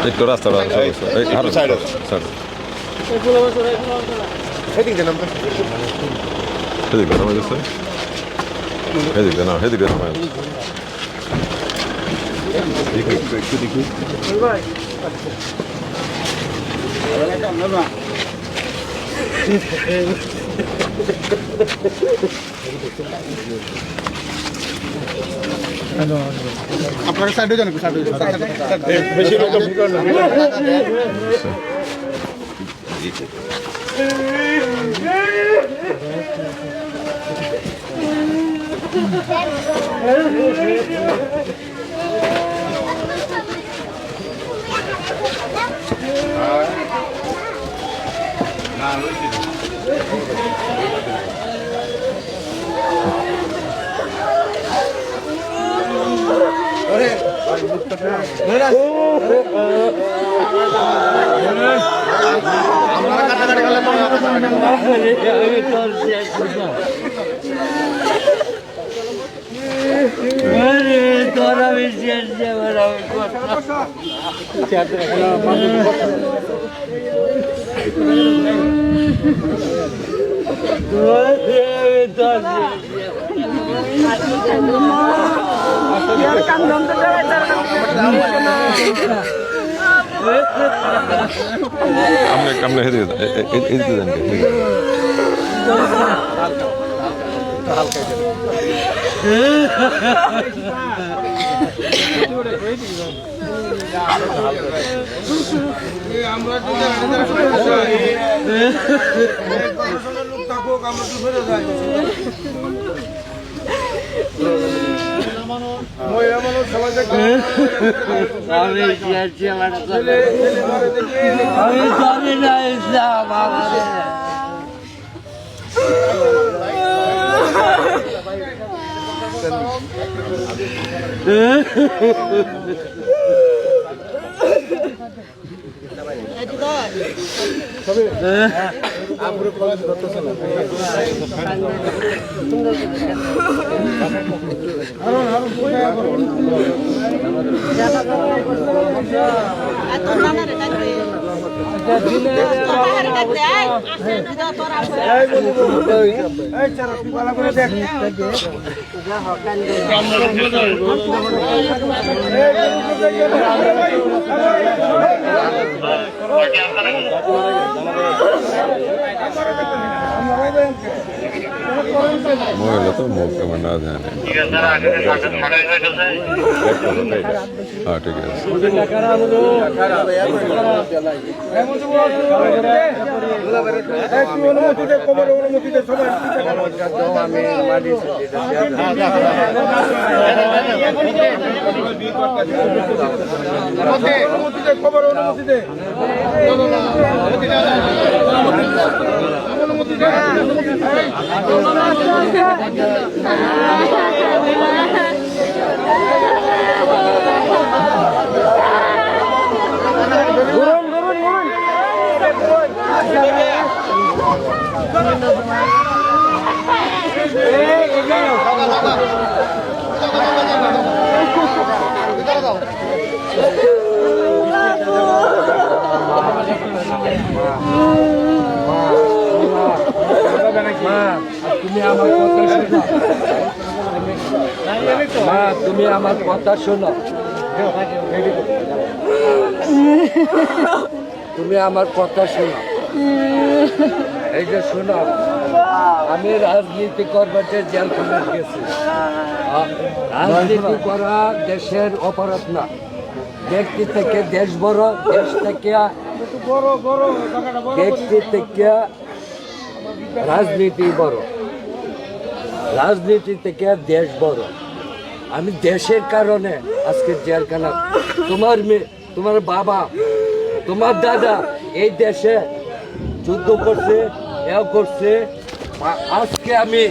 একটু রাস্তাটা সেদিকে নামা গেছে সেদিকে না সেদিকে নামা আপনার সাইডে যান বেশি আমরা হেঁটে যান मोबाइल तो मुख का बना ध्यान है हाँ ठीक है তুমি আমার কথা শোনো তুমি আমার কথা শোনো এই যে শোনো আমি রাজনীতি করবার জেলখানায় গেছি রাজনীতি করা দেশের অপরাধ না ব্যক্তি থেকে দেশ বড় দেশ থেকে ব্যক্তি থেকে রাজনীতি বড় রাজনীতি থেকে দেশ বড় আমি দেশের কারণে আজকে জেলখানা তোমার মেয়ে তোমার বাবা তোমার দাদা এই দেশে যুদ্ধ করছে এও করছে আজকে আমি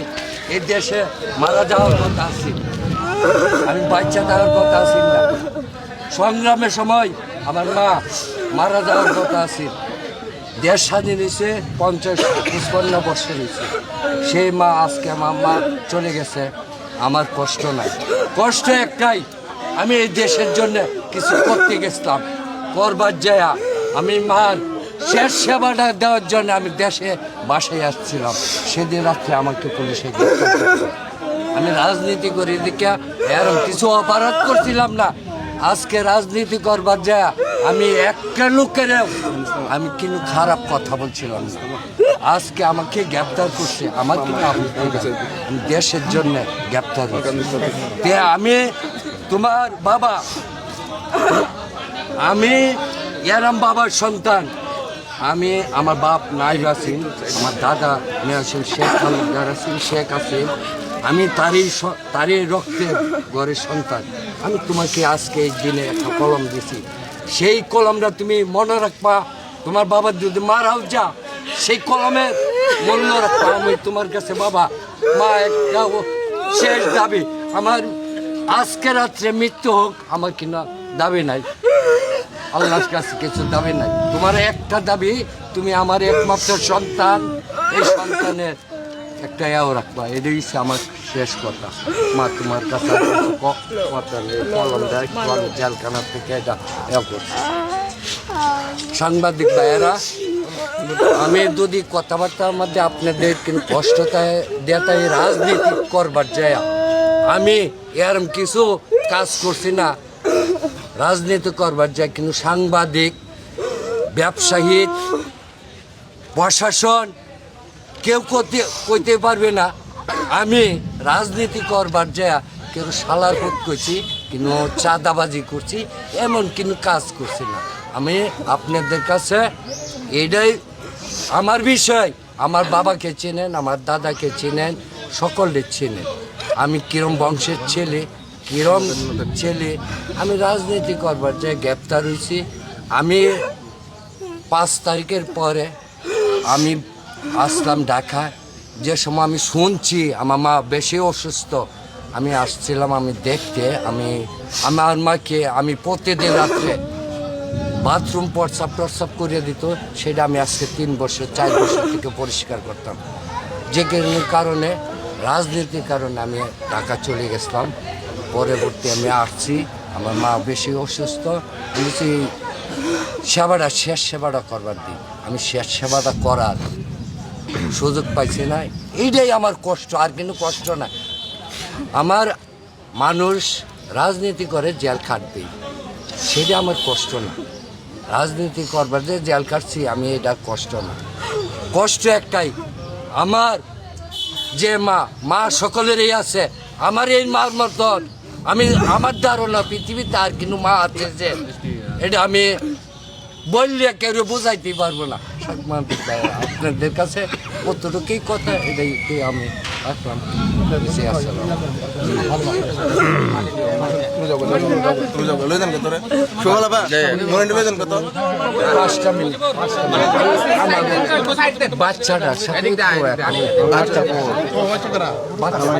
এই দেশে মারা যাওয়ার কথা আছি আমি বাচ্চা থাকার কথা আছি না সংগ্রামের সময় আমার মা মারা যাওয়ার কথা আছে দেশ স্বাধীন হয়েছে 50-55 বছর হয়েছে সেই মা আজকে আমার মা চলে গেছে আমার কষ্ট নাই কষ্ট একটাই আমি এই দেশের জন্য কিছু করতে গেছিলাম করবার যায়া আমি মার শেষ সেবাটা দেওয়ার জন্য আমি দেশে বাসায় আসছিলাম। সেদিন রাত্রে আমাকে পুলিশে গ্রেফতার করছে। আমি রাজনীতি করি এদিকে এরকম কিছু অপরাধ করছিলাম না। আজকে রাজনীতি করবার যায় আমি একটা লোকের আমি কিন্তু খারাপ কথা বলছিলাম না। আজকে আমাকে গ্রেপ্তার করছে, আমার কিন্তু আমি দেশের জন্য গ্রেপ্তার করছি। আমি তোমার বাবা, আমি এরম বাবার সন্তান। আমি আমার বাপ নাইব আসিন, আমার দাদা মেয়াসিন শেখ খালুদার আসিন, শেখ আসিন। আমি তারই রক্তের ঘরের সন্তান। আমি তোমাকে আজকে এই দিনে একটা কলম দিছি, সেই কলমটা তুমি মনে রাখবা। তোমার বাবার যদি মারাও যা, সেই কলমের মূল্য রাখবা। আমি তোমার কাছে বাবা মা একটা শেষ দাবি, আমার আজকে রাত্রে মৃত্যু হোক, আমার কিনা দাবি নাই, আল্লাহর কাছে কিছু দাবি নাই। তোমার একটা দাবি, তুমি আমার একমাত্র সন্তান, এই সন্তানের একটা এও রাখবা। এটাই হচ্ছে আমার শেষ কথা। মা তোমার কাছে কলম দেয়, জেলখানা থেকে এটা এও করছে। সাংবাদিক ভাইয়েরা, আমি যদি কথাবার্তার মধ্যে আপনাদের কিন্তু কষ্টতায় দেতাই রাজনীতি করবার যায়, আমি এরম কিছু কাজ করছি না। রাজনীতি করবার যায় কিন্তু সাংবাদিক, ব্যবসায়ী, প্রশাসন কেউ কইতে পারবে না আমি রাজনীতি করবার যায় কেউ সালার পথ করছি, কিন্তু চাঁদাবাজি করছি, এমন কিন্তু কাজ করছি না। আমি আপনাদের কাছে এটাই আমার বিষয়। আমার বাবাকে চেনেন, আমার দাদাকে চেনেন, সকলে চেনেন আমি কিরম বংশের ছেলে, কিরম ছেলে। আমি রাজনীতি করবার যে গ্রেপ্তার হয়েছি। আমি 5 তারিখের পরে আমি আসলাম ঢাকায়। যে সময় আমি শুনছি আমার মা বেশি অসুস্থ, আমি আসছিলাম আমি দেখতে। আমার মাকে আমি প্রতিদিন রাত্রে বাথরুম প্রস্রাব করিয়ে দিত, সেটা আমি আজকে 3 বছর 4 বছর থেকে পরিষ্কার করতাম। যে কারণে রাজনীতির কারণে আমি ঢাকা চলে গেছিলাম। পরবর্তী আমি আসছি, আমার মা বেশি অসুস্থ, বলেছি সেবাটা শেষ সেবাটা করবার দিন। আমি শেষ সেবাটা করার সুযোগ পাইছি না, এইটাই আমার কষ্ট, আর কিন্তু কষ্ট না। আমার মানুষ রাজনীতি করে জেল খাটবেই, সেটা আমার কষ্ট না। রাজনীতি করবার যে জেল কাটছি আমি, এটা কষ্ট না। কষ্ট একটাই, আমার যে মা সকলেরই আছে, আমার এই মার মতন আমি আমার ধারণা পৃথিবীতে আর কিন্তু মা আছে যে, এটা আমি বললে কেউ বোঝাইতে পারবো না। আপনাদের কাছে কতটুকুই কথা, এটাই আমি রাখলাম। বাচ্চাটা বাথরুম